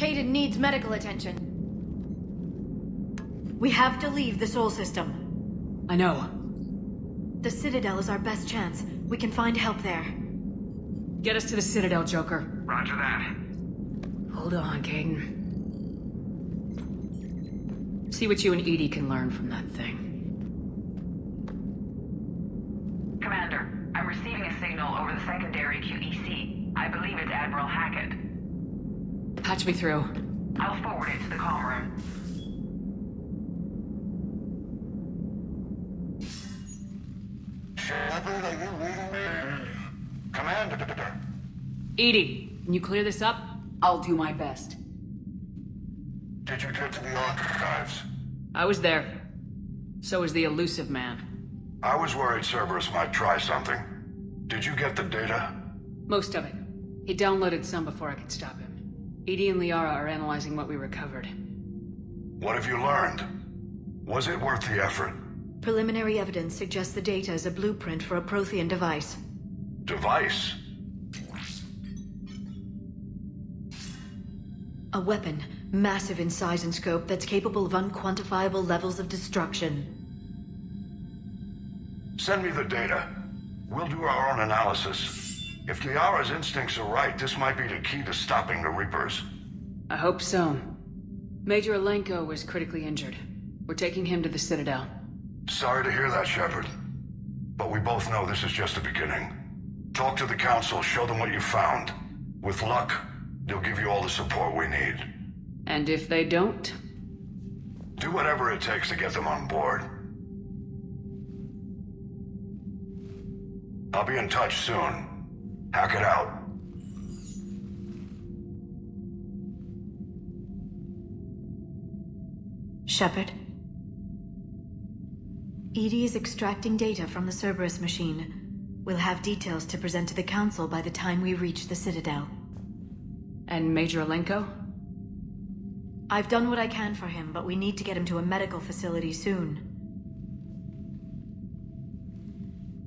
Kaidan needs medical attention. We have to leave the Sol system. I know. The Citadel is our best chance. We can find help there. Get us to the Citadel, Joker. Roger that. Hold on, Kaidan. See what you and Edie can learn from that thing. Commander, I'm receiving a signal over the secondary QEC. I believe it's Admiral Hackett. Patch me through. I'll forward it to the comm room. Shepard, are you reading me? Commander. Edie, can you clear this up? I'll do my best. Did you get to the archives? I was there. So was the elusive man. I was worried Cerberus might try something. Did you get the data? Most of it. He downloaded some before I could stop him. Edie and Liara are analyzing what we recovered. What have you learned? Was it worth the effort? Preliminary evidence suggests the data is a blueprint for a Prothean device. Device? A weapon, massive in size and scope, that's capable of unquantifiable levels of destruction. Send me the data. We'll do our own analysis. If Liara's instincts are right, this might be the key to stopping the Reapers. I hope so. Major Alenko was critically injured. We're taking him to the Citadel. Sorry to hear that, Shepard. But we both know this is just the beginning. Talk to the Council, show them what you found. With luck, they'll give you all the support we need. And if they don't? Do whatever it takes to get them on board. I'll be in touch soon. Hack it out. Shepard? Edie is extracting data from the Cerberus machine. We'll have details to present to the Council by the time we reach the Citadel. And Major Alenko? I've done what I can for him, but we need to get him to a medical facility soon.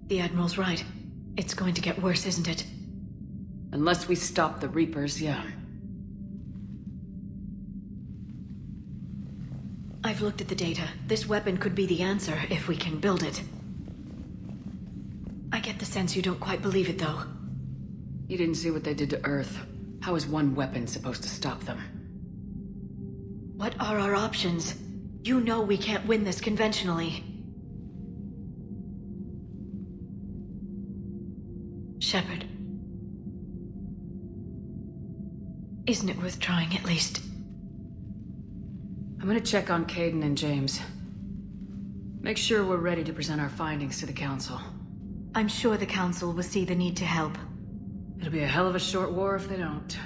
The Admiral's right. It's going to get worse, isn't it? Unless we stop the Reapers, yeah. I've looked at the data. This weapon could be the answer if we can build it. I get the sense you don't quite believe it, though. You didn't see what they did to Earth. How is one weapon supposed to stop them? What are our options? You know we can't win this conventionally. Shepard. Isn't it worth trying, at least? I'm gonna check on Kaidan and James. Make sure we're ready to present our findings to the Council. I'm sure the Council will see the need to help. It'll be a hell of a short war if they don't.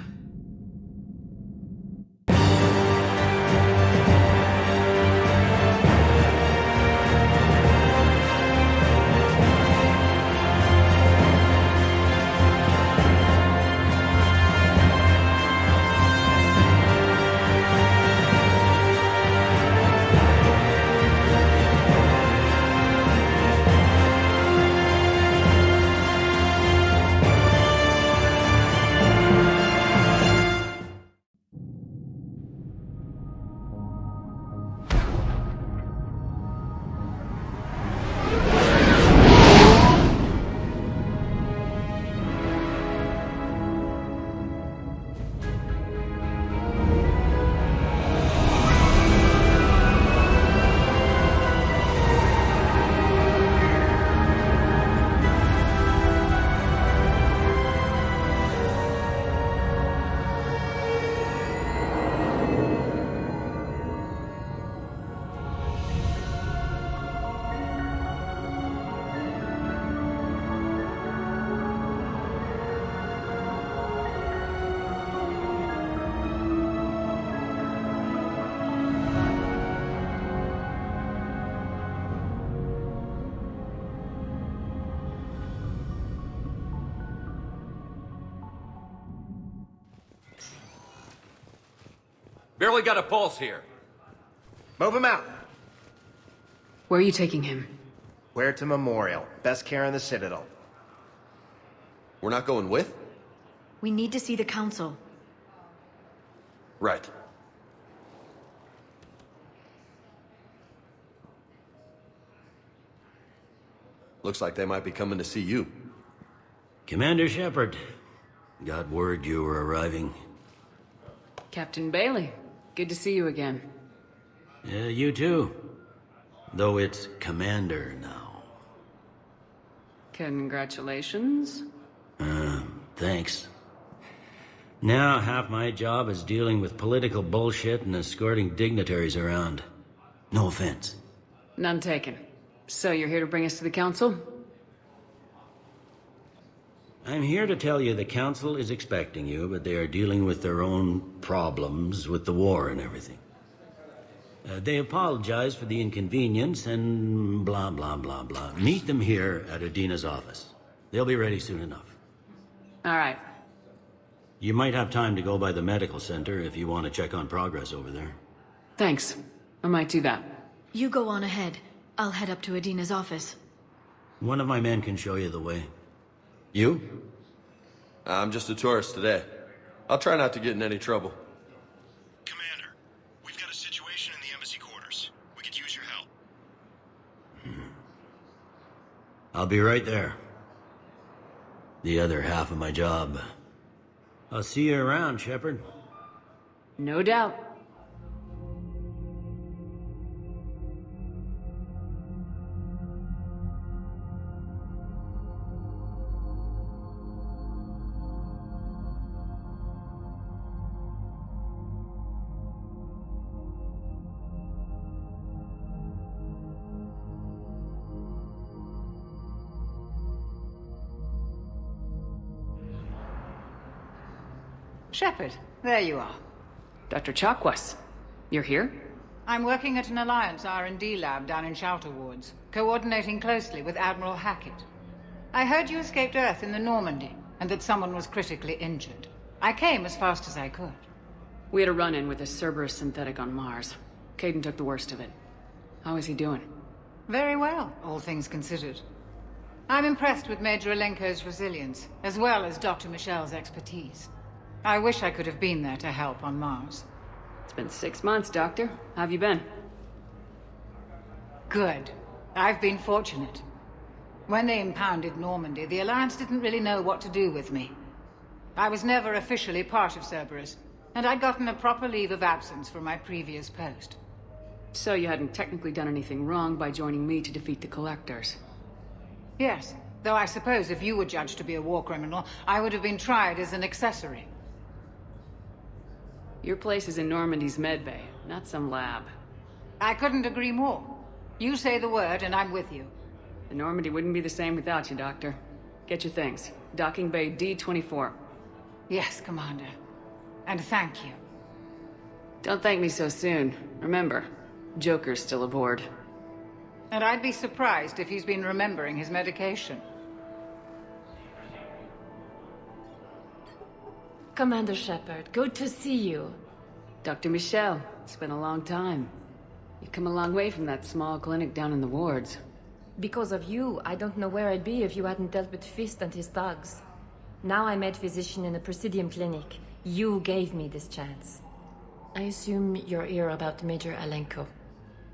Barely got a pulse here. Move him out. Where are you taking him? Where to Memorial. Best care in the Citadel. We're not going with? We need to see the Council. Right. Looks like they might be coming to see you. Commander Shepard. Got word you were arriving. Captain Bailey, good to see you again. You too. Though it's Commander now. Congratulations. Thanks. Now half my job is dealing with political bullshit and escorting dignitaries around. No offense. None taken. So you're here to bring us to the Council? I'm here to tell you the Council is expecting you, but they are dealing with their own problems with the war and everything. They apologize for the inconvenience and blah, blah, blah, blah. Meet them here at Udina's office. They'll be ready soon enough. All right. You might have time to go by the medical center if you want to check on progress over there. Thanks. I might do that. You go on ahead. I'll head up to Udina's office. One of my men can show you the way. You? I'm just a tourist today. I'll try not to get in any trouble. Commander, we've got a situation in the embassy quarters. We could use your help. I'll be right there. The other half of my job. I'll see you around, Shepard. No doubt. Shepard, there you are. Dr. Chakwas, you're here? I'm working at an Alliance R&D lab down in Shelter Wards, coordinating closely with Admiral Hackett. I heard you escaped Earth in the Normandy, and that someone was critically injured. I came as fast as I could. We had a run-in with a Cerberus synthetic on Mars. Kaidan took the worst of it. How is he doing? Very well, all things considered. I'm impressed with Major Alenko's resilience, as well as Dr. Michel's expertise. I wish I could have been there to help on Mars. It's been 6 months, Doctor. How have you been? Good. I've been fortunate. When they impounded Normandy, the Alliance didn't really know what to do with me. I was never officially part of Cerberus, and I'd gotten a proper leave of absence from my previous post. So you hadn't technically done anything wrong by joining me to defeat the Collectors? Yes, though I suppose if you were judged to be a war criminal, I would have been tried as an accessory. Your place is in Normandy's medbay, not some lab. I couldn't agree more. You say the word and I'm with you. The Normandy wouldn't be the same without you, Doctor. Get your things. Docking Bay D-24. Yes, Commander. And thank you. Don't thank me so soon. Remember, Joker's still aboard. And I'd be surprised if he's been remembering his medication. Commander Shepard, good to see you. Dr. Michel, it's been a long time. You've come a long way from that small clinic down in the wards. Because of you, I don't know where I'd be if you hadn't dealt with Fist and his thugs. Now I'm head physician in a Presidium clinic. You gave me this chance. I assume you're here about Major Alenko.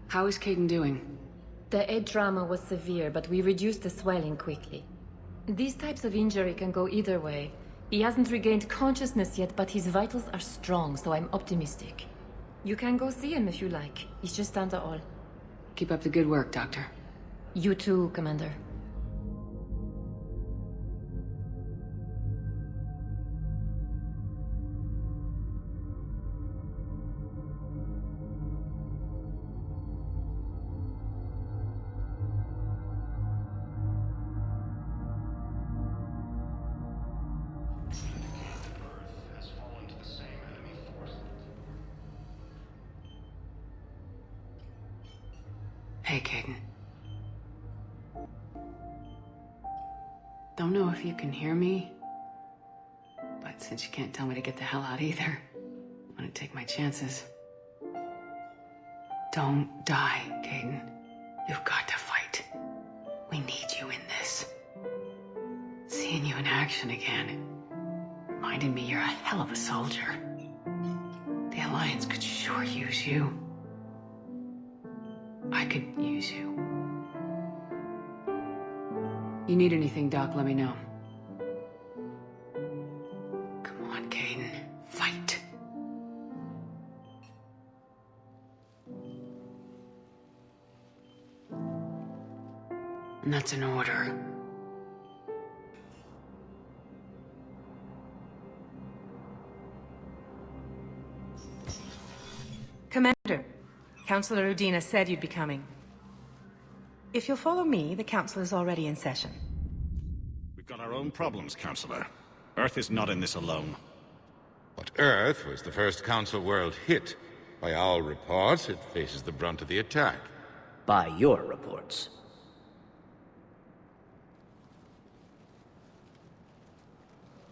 How is Kaidan doing? The head trauma was severe, but we reduced the swelling quickly. These types of injury can go either way. He hasn't regained consciousness yet, but his vitals are strong, so I'm optimistic. You can go see him if you like. He's just down the hall. Keep up the good work, Doctor. You too, Commander. Hey, Kaidan. Don't know if you can hear me, but since you can't tell me to get the hell out either, I'm gonna take my chances. Don't die, Kaidan. You've got to fight. We need you in this. Seeing you in action again reminded me you're a hell of a soldier. The Alliance could sure use you. I could use you. You need anything, Doc, let me know. Come on, Kaidan. Fight. And that's an order. Commander, Councillor Udina said you'd be coming. If you'll follow me, the Council is already in session. We've got our own problems, Councillor. Earth is not in this alone. But Earth was the first Council world hit. By all reports, it faces the brunt of the attack. By your reports.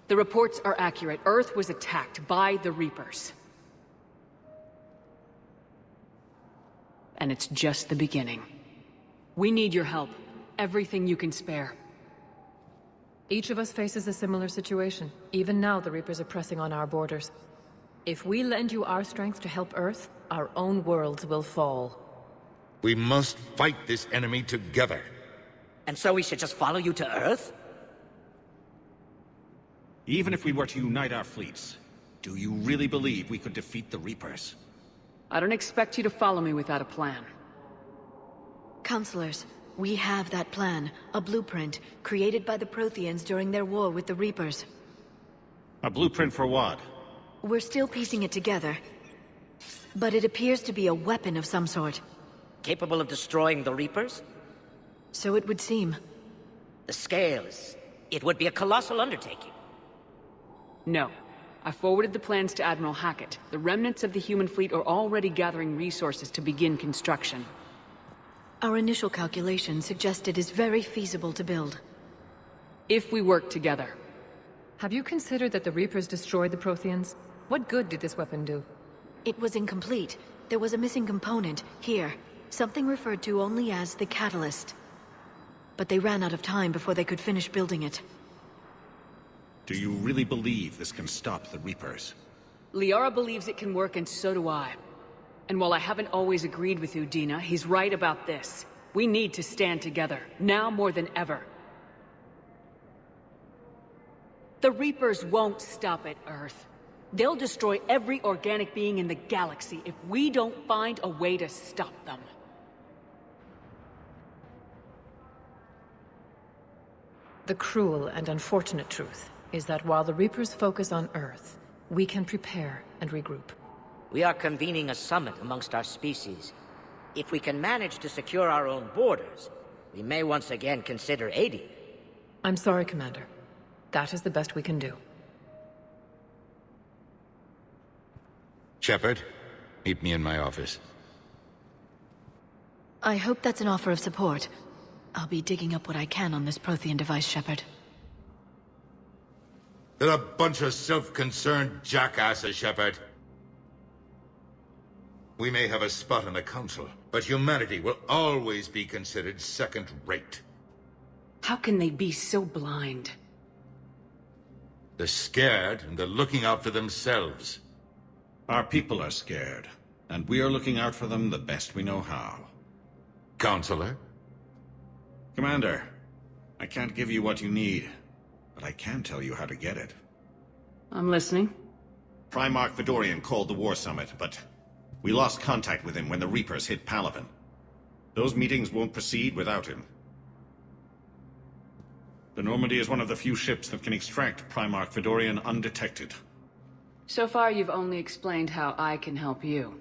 The reports are accurate. Earth was attacked by the Reapers. And it's just the beginning. We need your help. Everything you can spare. Each of us faces a similar situation. Even now, the Reapers are pressing on our borders. If we lend you our strength to help Earth, our own worlds will fall. We must fight this enemy together. And so we should just follow you to Earth? Even if we were to unite our fleets, do you really believe we could defeat the Reapers? I don't expect you to follow me without a plan. Counselors, we have that plan, a blueprint, created by the Protheans during their war with the Reapers. A blueprint for what? We're still piecing it together. But it appears to be a weapon of some sort. Capable of destroying the Reapers? So it would seem. The scale is... it would be a colossal undertaking. No. I forwarded the plans to Admiral Hackett. The remnants of the human fleet are already gathering resources to begin construction. Our initial calculations suggest it is very feasible to build. If we work together. Have you considered that the Reapers destroyed the Protheans? What good did this weapon do? It was incomplete. There was a missing component, here. Something referred to only as the catalyst. But they ran out of time before they could finish building it. Do you really believe this can stop the Reapers? Liara believes it can work, and so do I. And while I haven't always agreed with Udina, he's right about this. We need to stand together, now more than ever. The Reapers won't stop at Earth. They'll destroy every organic being in the galaxy if we don't find a way to stop them. The cruel and unfortunate truth is that while the Reapers focus on Earth, we can prepare and regroup. We are convening a summit amongst our species. If we can manage to secure our own borders, we may once again consider aiding. I'm sorry, Commander. That is the best we can do. Shepard, meet me in my office. I hope that's an offer of support. I'll be digging up what I can on this Prothean device, Shepard. They're a bunch of self-concerned jackasses, Shepard. We may have a spot on the Council, but humanity will always be considered second-rate. How can they be so blind? They're scared, and they're looking out for themselves. Our people are scared, and we are looking out for them the best we know how. Counselor? Commander, I can't give you what you need, but I can tell you how to get it. I'm listening. Primarch Fedorian called the War Summit, but we lost contact with him when the Reapers hit Palaven. Those meetings won't proceed without him. The Normandy is one of the few ships that can extract Primarch Fedorian undetected. So far, you've only explained how I can help you.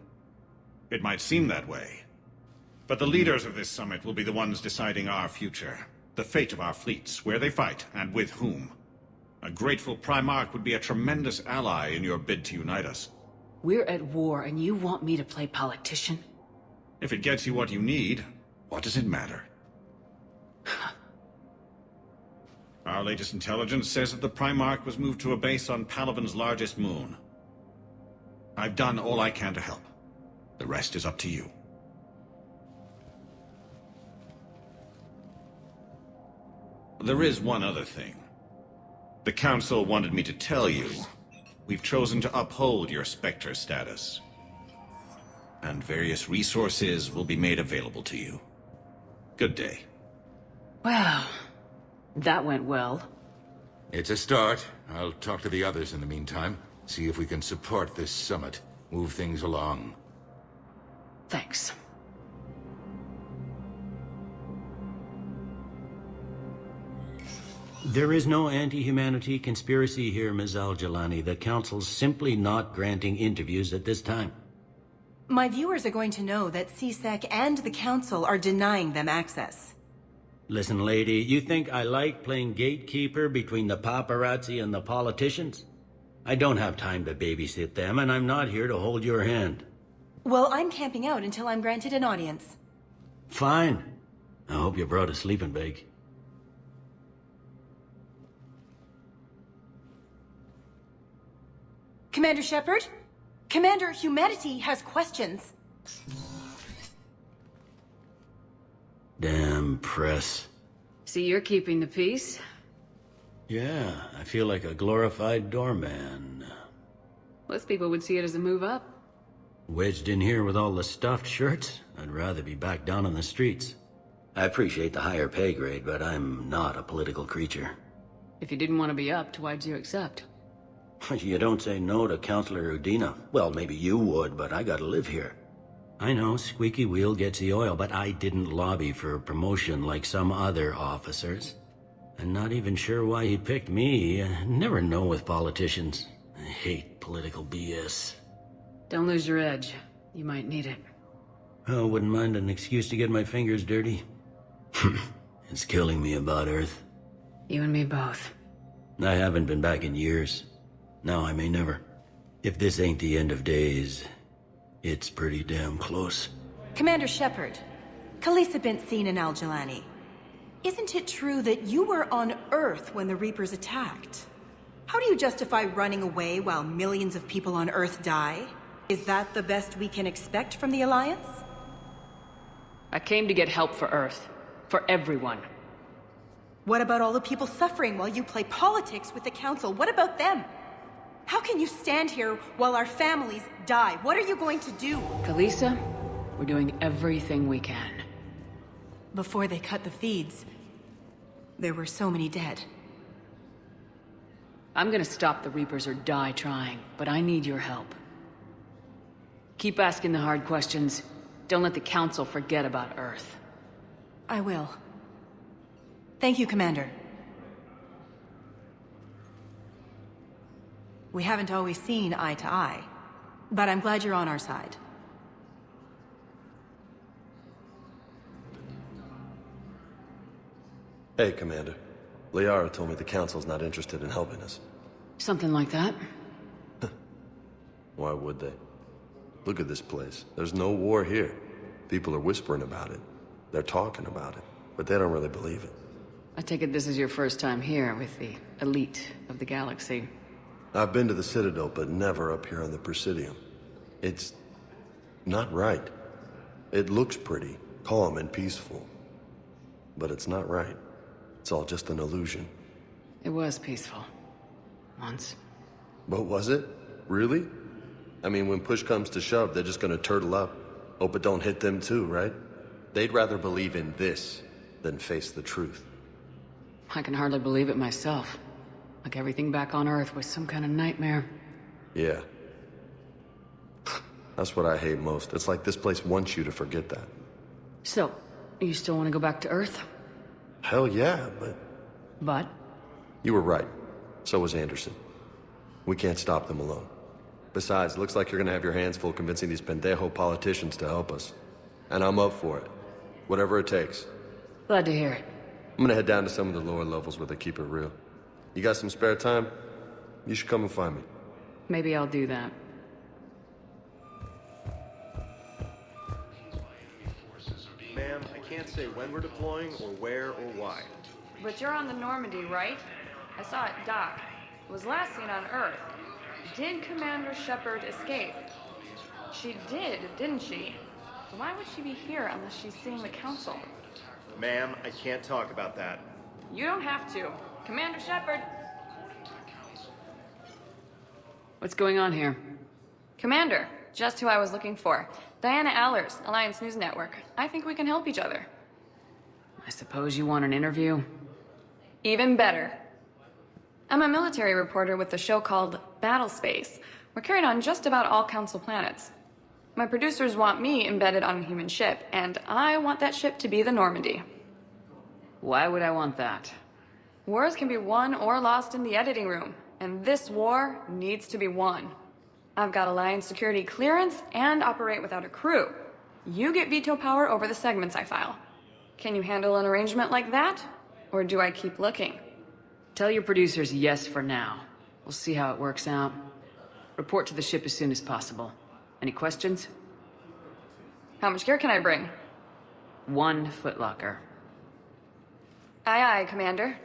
It might seem that way. But the leaders of this summit will be the ones deciding our future. The fate of our fleets, where they fight, and with whom. A grateful Primarch would be a tremendous ally in your bid to unite us. We're at war, and you want me to play politician? If it gets you what you need, what does it matter? Our latest intelligence says that the Primarch was moved to a base on Palaven's largest moon. I've done all I can to help. The rest is up to you. There is one other thing. The Council wanted me to tell you, we've chosen to uphold your Spectre status. and various resources will be made available to you. Good day. Wow. That went well. It's a start. I'll talk to the others in the meantime. See if we can support this summit. Move things along. Thanks. There is no anti-humanity conspiracy here, Ms. Al-Jalani. The Council's simply not granting interviews at this time. My viewers are going to know that CSEC and the Council are denying them access. Listen, lady, you think I like playing gatekeeper between the paparazzi and the politicians? I don't have time to babysit them, and I'm not here to hold your hand. Well, I'm camping out until I'm granted an audience. Fine. I hope you brought a sleeping bag. Commander Shepard? Commander, humanity has questions. Damn press. See, you're keeping the peace. Yeah, I feel like a glorified doorman. Most people would see it as a move up. Wedged in here with all the stuffed shirts, I'd rather be back down on the streets. I appreciate the higher pay grade, but I'm not a political creature. If you didn't want to be upped, why'd you accept? You don't say no to Counselor Udina. Well, maybe you would, but I gotta live here. I know, squeaky wheel gets the oil, but I didn't lobby for a promotion like some other officers. I'm not even sure why he picked me. I never know with politicians. I hate political BS. Don't lose your edge. You might need it. Oh, wouldn't mind an excuse to get my fingers dirty. It's killing me about Earth. You and me both. I haven't been back in years. Now I may never. If this ain't the end of days, it's pretty damn close. Commander Shepard, Khalisah bint Sin and Al-Jalani. Isn't it true that you were on Earth when the Reapers attacked? How do you justify running away while millions of people on Earth die? Is that the best we can expect from the Alliance? I came to get help for Earth. For everyone. What about all the people suffering while you play politics with the Council? What about them? How can you stand here while our families die? What are you going to do? Khalisah, we're doing everything we can. Before they cut the feeds, there were so many dead. I'm gonna stop the Reapers or die trying, but I need your help. Keep asking the hard questions. Don't let the Council forget about Earth. I will. Thank you, Commander. We haven't always seen eye to eye, but I'm glad you're on our side. Hey, Commander. Liara told me the Council's not interested in helping us. Something like that. Why would they? Look at this place. There's no war here. People are whispering about it. They're talking about it, but they don't really believe it. I take it this is your first time here with the elite of the galaxy. I've been to the Citadel, but never up here on the Presidium. It's not right. It looks pretty, calm and peaceful. But it's not right. It's all just an illusion. It was peaceful. Once. But was it? Really? I mean, when push comes to shove, they're just gonna turtle up. Hope it don't hit them too, right? They'd rather believe in this than face the truth. I can hardly believe it myself. Like everything back on Earth was some kind of nightmare. Yeah. That's what I hate most. It's like this place wants you to forget that. So, you still want to go back to Earth? Hell yeah, but... But? You were right. So was Anderson. We can't stop them alone. Besides, it looks like you're gonna have your hands full convincing these pendejo politicians to help us. And I'm up for it. Whatever it takes. Glad to hear it. I'm gonna head down to some of the lower levels where they keep it real. You got some spare time? You should come and find me. Maybe I'll do that. Ma'am, I can't say when we're deploying or where or why. But you're on the Normandy, right? I saw it dock. It was last seen on Earth. Did Commander Shepard escape? She did, didn't she? Why would she be here unless she's seeing the Council? Ma'am, I can't talk about that. You don't have to. Commander Shepard! What's going on here? Commander, just who I was looking for. Diana Allers, Alliance News Network. I think we can help each other. I suppose you want an interview? Even better. I'm a military reporter with a show called Battle Space. We're carried on just about all Council planets. My producers want me embedded on a human ship, and I want that ship to be the Normandy. Why would I want that? Wars can be won or lost in the editing room, and this war needs to be won. I've got Alliance security clearance and operate without a crew. You get veto power over the segments I file. Can you handle an arrangement like that? Or do I keep looking? Tell your producers yes for now. We'll see how it works out. Report to the ship as soon as possible. Any questions? How much gear can I bring? 1 footlocker. Aye, aye, Commander.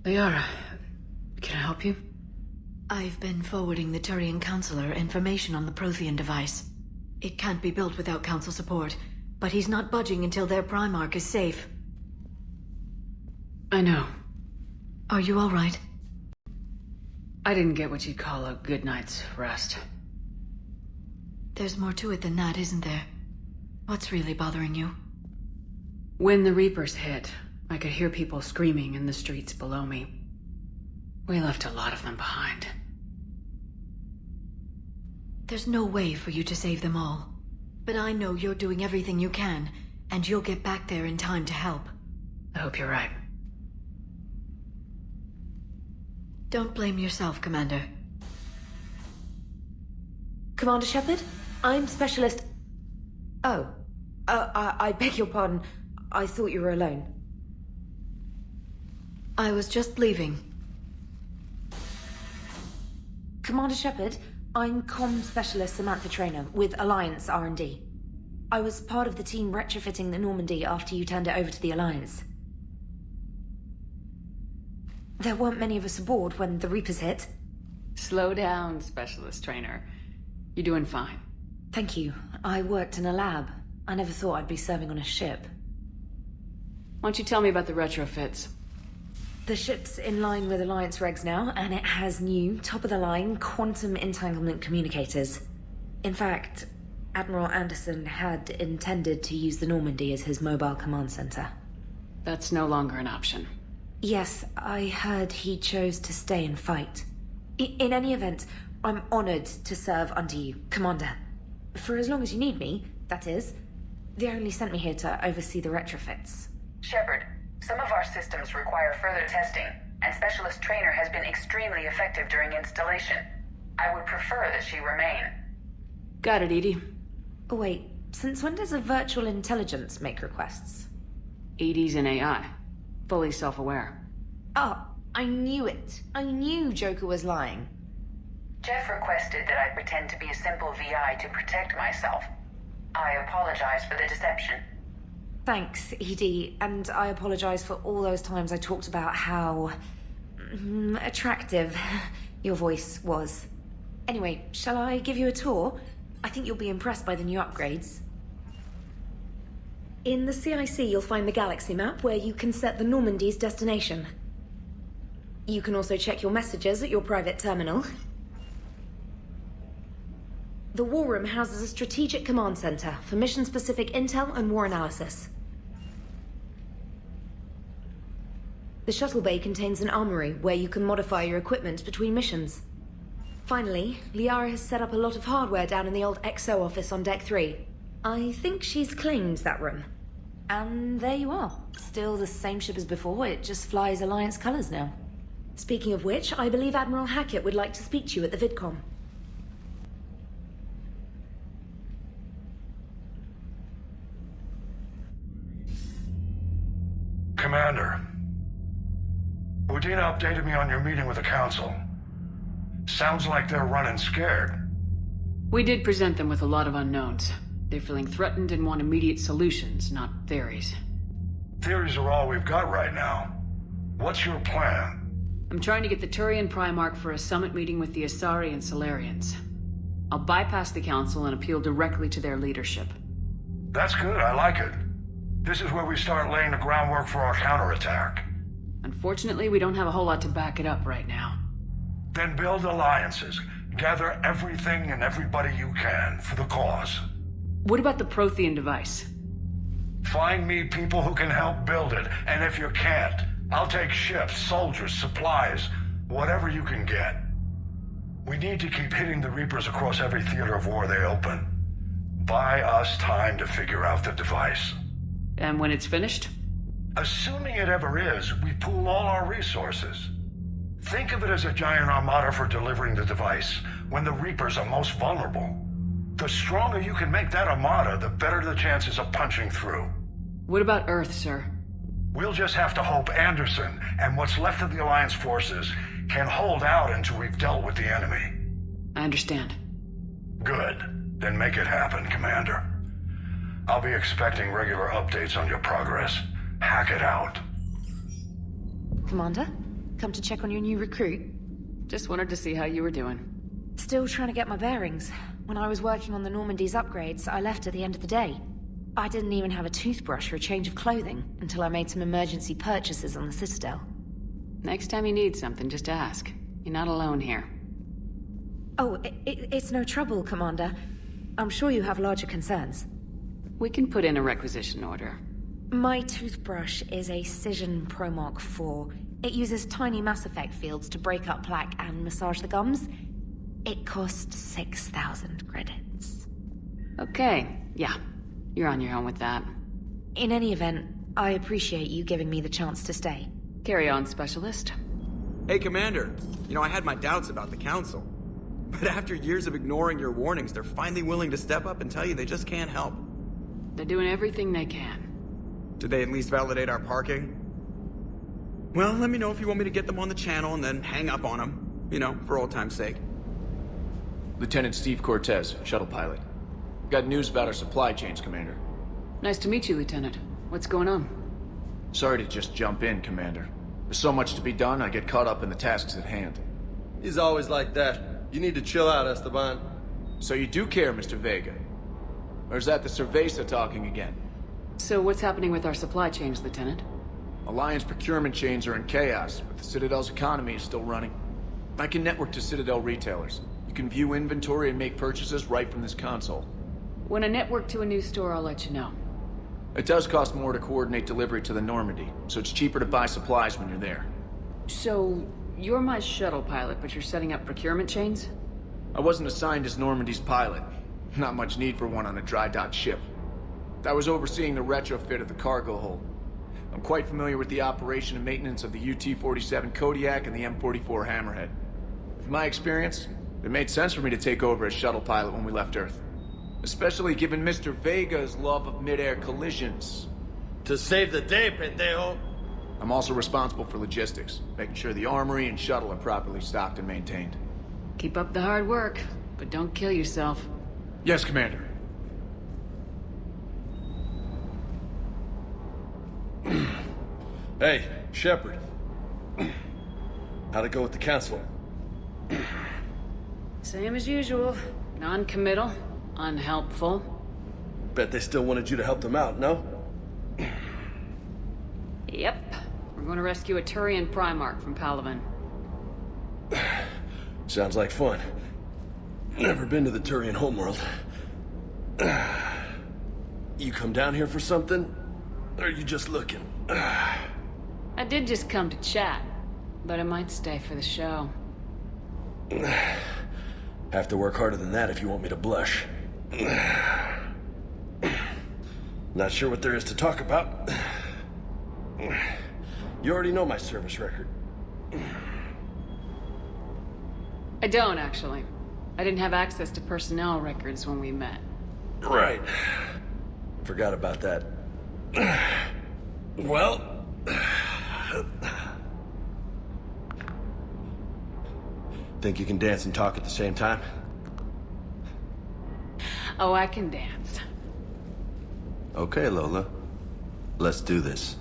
Liara, can I help you? I've been forwarding the Turian Counselor information on the Prothean device. It can't be built without Council support, but he's not budging until their Primarch is safe. I know. Are you all right? I didn't get what you'd call a good night's rest. There's more to it than that, isn't there? What's really bothering you? When the Reapers hit, I could hear people screaming in the streets below me. We left a lot of them behind. There's no way for you to save them all. But I know you're doing everything you can, and you'll get back there in time to help. I hope you're right. Don't blame yourself, Commander. Commander Shepard? I'm Specialist... Oh. I beg your pardon. I thought you were alone. I was just leaving. Commander Shepard, I'm Comm Specialist Samantha Traynor with Alliance R&D. I was part of the team retrofitting the Normandy after you turned it over to the Alliance. There weren't many of us aboard when the Reapers hit. Slow down, Specialist Trainer. You're doing fine. Thank you. I worked in a lab. I never thought I'd be serving on a ship. Why don't you tell me about the retrofits? The ship's in line with Alliance regs now, and it has new, top-of-the-line, quantum entanglement communicators. In fact, Admiral Anderson had intended to use the Normandy as his mobile command center. That's no longer an option. Yes, I heard he chose to stay and fight. In any event, I'm honored to serve under you, Commander. For as long as you need me, that is. They only sent me here to oversee the retrofits. Shepard, Some of our systems require further testing, and Specialist Trainer has been extremely effective during installation. I would prefer that she remain. Got it, Edie. Oh, wait. Since when does a virtual intelligence make requests? Edie's an AI. Fully self-aware. Oh, I knew it. I knew Joker was lying. Jeff requested that I pretend to be a simple VI to protect myself. I apologize for the deception. Thanks, Edie, and I apologize for all those times I talked about how... attractive your voice was. Anyway, shall I give you a tour? I think you'll be impressed by the new upgrades. In the CIC, you'll find the galaxy map where you can set the Normandy's destination. You can also check your messages at your private terminal. The War Room houses a strategic command center for mission-specific intel and war analysis. The shuttle bay contains an armory where you can modify your equipment between missions. Finally, Liara has set up a lot of hardware down in the old XO office on Deck 3. I think she's claimed that room. And there you are. Still the same ship as before, it just flies Alliance colors now. Speaking of which, I believe Admiral Hackett would like to speak to you at the VidCom. Commander, Udina updated me on your meeting with the Council. Sounds like they're running scared. We did present them with a lot of unknowns. They're feeling threatened and want immediate solutions, not theories. Theories are all we've got right now. What's your plan? I'm trying to get the Turian Primarch for a summit meeting with the Asari and Solarians. I'll bypass the Council and appeal directly to their leadership. That's good, I like it. This is where we start laying the groundwork for our counterattack. Unfortunately, we don't have a whole lot to back it up right now. Then build alliances. Gather everything and everybody you can for the cause. What about the Prothean device? Find me people who can help build it, and if you can't, I'll take ships, soldiers, supplies, whatever you can get. We need to keep hitting the Reapers across every theater of war they open. Buy us time to figure out the device. And when it's finished? Assuming it ever is, we pool all our resources. Think of it as a giant armada for delivering the device, when the Reapers are most vulnerable. The stronger you can make that armada, the better the chances of punching through. What about Earth, sir? We'll just have to hope Anderson and what's left of the Alliance forces can hold out until we've dealt with the enemy. I understand. Good. Then make it happen, Commander. I'll be expecting regular updates on your progress. Hack it out. Commander, come to check on your new recruit. Just wanted to see how you were doing. Still trying to get my bearings. When I was working on the Normandy's upgrades, I left at the end of the day. I didn't even have a toothbrush or a change of clothing until I made some emergency purchases on the Citadel. Next time you need something, just ask. You're not alone here. Oh, it's no trouble, Commander. I'm sure you have larger concerns. We can put in a requisition order. My toothbrush is a Cision Pro Mark IV. It uses tiny Mass Effect fields to break up plaque and massage the gums. It costs 6,000 credits. Okay, yeah. You're on your own with that. In any event, I appreciate you giving me the chance to stay. Carry on, Specialist. Hey, Commander. You know, I had my doubts about the Council. But after years of ignoring your warnings, they're finally willing to step up and tell you they just can't help. They're doing everything they can. Did they at least validate our parking? Well, let me know if you want me to get them on the channel and then hang up on them. You know, for old time's sake. Lieutenant Steve Cortez, shuttle pilot. Got news about our supply chains, Commander. Nice to meet you, Lieutenant. What's going on? Sorry to just jump in, Commander. There's so much to be done, I get caught up in the tasks at hand. He's always like that. You need to chill out, Esteban. So you do care, Mr. Vega? Or is that the Cerveza talking again? So what's happening with our supply chains, Lieutenant? Alliance procurement chains are in chaos, but the Citadel's economy is still running. I can network to Citadel retailers. You can view inventory and make purchases right from this console. When I network to a new store, I'll let you know. It does cost more to coordinate delivery to the Normandy, so it's cheaper to buy supplies when you're there. So, you're my shuttle pilot, but you're setting up procurement chains? I wasn't assigned as Normandy's pilot. Not much need for one on a dry dock ship. I was overseeing the retrofit of the cargo hold. I'm quite familiar with the operation and maintenance of the UT-47 Kodiak and the M44 Hammerhead. From my experience, it made sense for me to take over as shuttle pilot when we left Earth. Especially given Mr. Vega's love of mid-air collisions. To save the day, pendejo! I'm also responsible for logistics, making sure the armory and shuttle are properly stocked and maintained. Keep up the hard work, but don't kill yourself. Yes, Commander. Hey, Shepard. How'd it go with the Council? Same as usual. Non-committal, unhelpful. Bet they still wanted you to help them out, no? Yep. We're going to rescue a Turian Primarch from Palaven. Sounds like fun. Never been to the Turian homeworld. You come down here for something? Or are you just looking? I did just come to chat, but I might stay for the show. Have to work harder than that if you want me to blush. Not sure what there is to talk about. You already know my service record. I don't, actually. I didn't have access to personnel records when we met. Right. Forgot about that. Well... Think you can dance and talk at the same time? Oh, I can dance. Okay, Lola. Let's do this.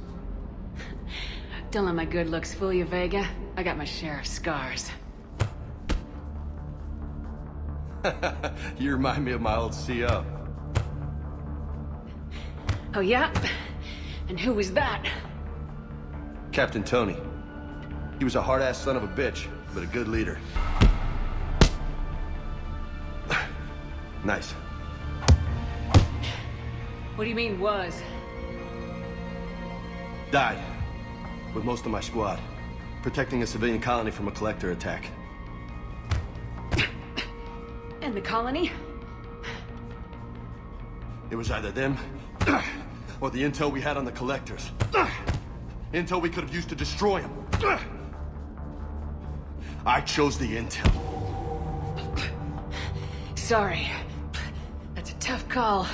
Don't let my good looks fool you, Vega. I got my share of scars. You remind me of my old CO. Oh, yeah? And who was that? Captain Tony. He was a hard-ass son of a bitch, but a good leader. Nice. What do you mean, was? Died. With most of my squad. Protecting a civilian colony from a collector attack. And the colony? It was either them, or the intel we had on the collectors. Intel we could have used to destroy them. I chose the intel. Sorry. That's a tough call.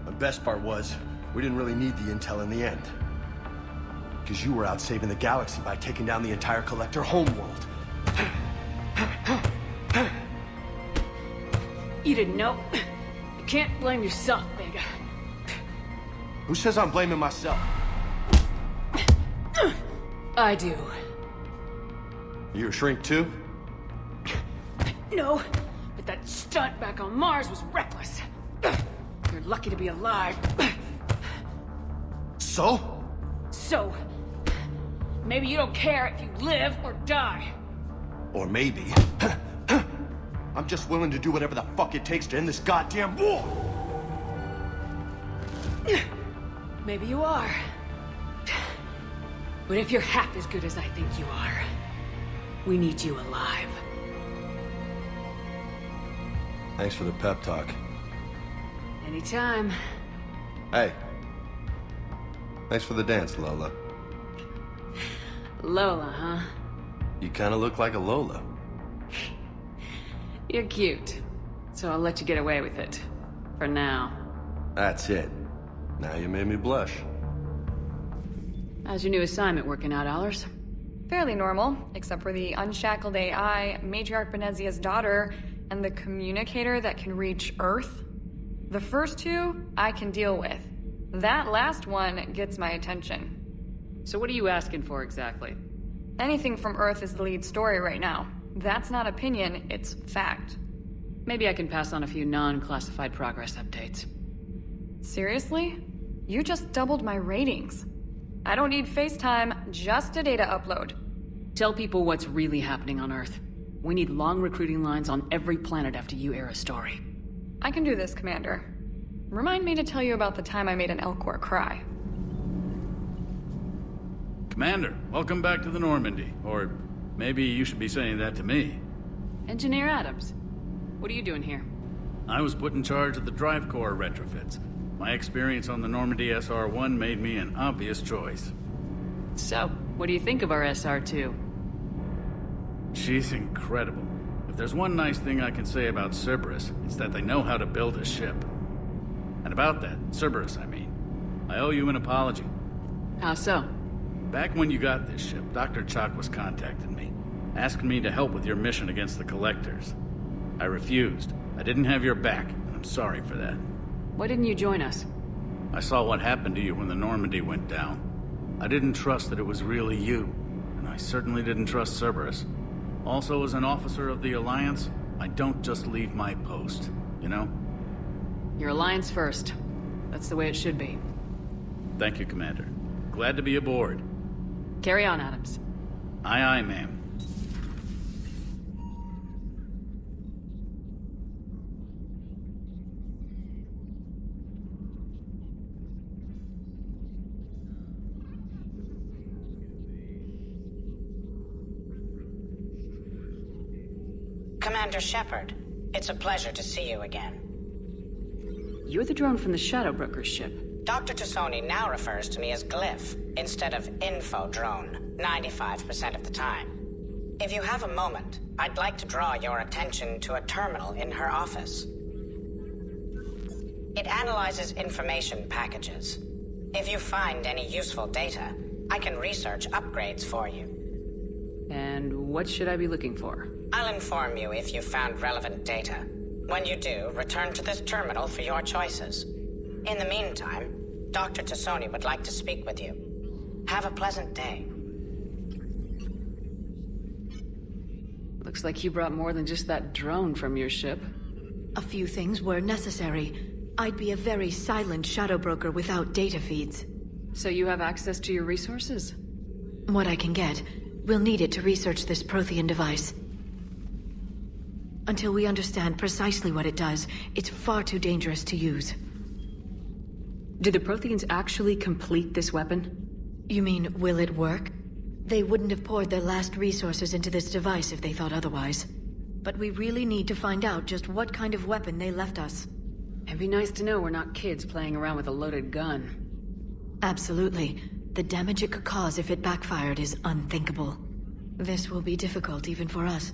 The best part was, we didn't really need the intel in the end. Because you were out saving the galaxy by taking down the entire collector homeworld. You didn't know. You can't blame yourself, Vega. Who says I'm blaming myself? I do. You a shrink too? No, but that stunt back on Mars was reckless. You're lucky to be alive. So? So, maybe you don't care if you live or die. Or maybe... I'm just willing to do whatever the fuck it takes to end this goddamn war! Maybe you are. But if you're half as good as I think you are, we need you alive. Thanks for the pep talk. Anytime. Hey. Thanks for the dance, Lola. Lola, huh? You kinda look like a Lola. You're cute, so I'll let you get away with it. For now. That's it. Now you made me blush. How's your new assignment working out, Allers? Fairly normal, except for the unshackled AI, Matriarch Benezia's daughter, and the communicator that can reach Earth. The first two, I can deal with. That last one gets my attention. So what are you asking for exactly? Anything from Earth is the lead story right now. That's not opinion, it's fact. Maybe I can pass on a few non-classified progress updates. Seriously? You just doubled my ratings. I don't need FaceTime, just a data upload. Tell people what's really happening on Earth. We need long recruiting lines on every planet after you air a story. I can do this, Commander. Remind me to tell you about the time I made an Elcor cry. Commander, welcome back to the Normandy. Or maybe you should be saying that to me. Engineer Adams, what are you doing here? I was put in charge of the drive core retrofits. My experience on the Normandy SR-1 made me an obvious choice. So, what do you think of our SR-2? She's incredible. If there's one nice thing I can say about Cerberus, it's that they know how to build a ship. And about that, Cerberus, I mean, I owe you an apology. How so? Back when you got this ship, Dr. Chalk was contacting me, asking me to help with your mission against the Collectors. I refused. I didn't have your back, and I'm sorry for that. Why didn't you join us? I saw what happened to you when the Normandy went down. I didn't trust that it was really you, and I certainly didn't trust Cerberus. Also, as an officer of the Alliance, I don't just leave my post, you know? Your Alliance first. That's the way it should be. Thank you, Commander. Glad to be aboard. Carry on, Adams. Aye, aye, ma'am. Commander Shepard, it's a pleasure to see you again. You're the drone from the Shadow Broker's ship. Dr. Tassoni now refers to me as Glyph, instead of Info Drone, 95% of the time. If you have a moment, I'd like to draw your attention to a terminal in her office. It analyzes information packages. If you find any useful data, I can research upgrades for you. And what should I be looking for? I'll inform you if you've found relevant data. When you do, return to this terminal for your choices. In the meantime, Dr. Tassoni would like to speak with you. Have a pleasant day. Looks like you brought more than just that drone from your ship. A few things were necessary. I'd be a very silent Shadow Broker without data feeds. So you have access to your resources? What I can get. We'll need it to research this Prothean device. Until we understand precisely what it does, it's far too dangerous to use. Did the Protheans actually complete this weapon? You mean, will it work? They wouldn't have poured their last resources into this device if they thought otherwise. But we really need to find out just what kind of weapon they left us. It'd be nice to know we're not kids playing around with a loaded gun. Absolutely. The damage it could cause if it backfired is unthinkable. This will be difficult even for us.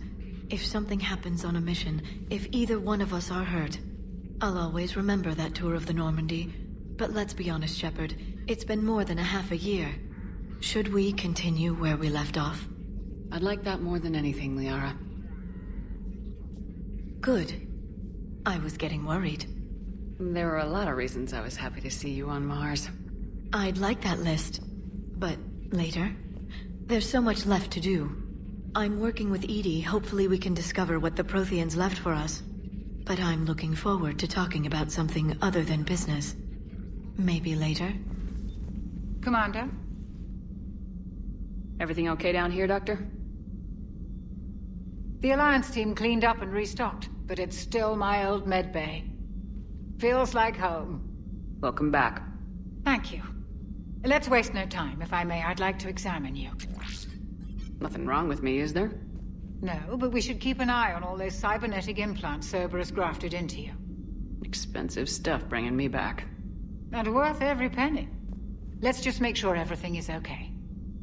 If something happens on a mission, if either one of us are hurt, I'll always remember that tour of the Normandy. But let's be honest, Shepard. It's been more than a half a year. Should we continue where we left off? I'd like that more than anything, Liara. Good. I was getting worried. There were a lot of reasons I was happy to see you on Mars. I'd like that list. But later? There's so much left to do. I'm working with Edie. Hopefully we can discover what the Protheans left for us. But I'm looking forward to talking about something other than business. Maybe later? Commander? Everything okay down here, Doctor? The Alliance team cleaned up and restocked, but it's still my old medbay. Feels like home. Welcome back. Thank you. Let's waste no time. If I may, I'd like to examine you. Nothing wrong with me, is there? No, but we should keep an eye on all those cybernetic implants Cerberus grafted into you. Expensive stuff bringing me back. And worth every penny. Let's just make sure everything is okay.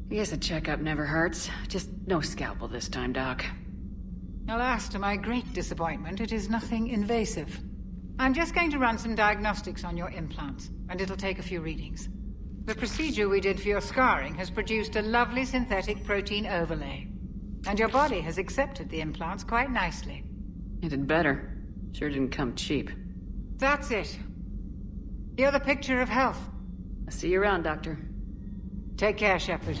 Yes, a checkup never hurts. Just no scalpel this time, Doc. Alas, to my great disappointment, it is nothing invasive. I'm just going to run some diagnostics on your implants, and it'll take a few readings. The procedure we did for your scarring has produced a lovely synthetic protein overlay. And your body has accepted the implants quite nicely. It did better. Sure didn't come cheap. That's it. You're the picture of health. I'll see you around, Doctor. Take care, Shepard.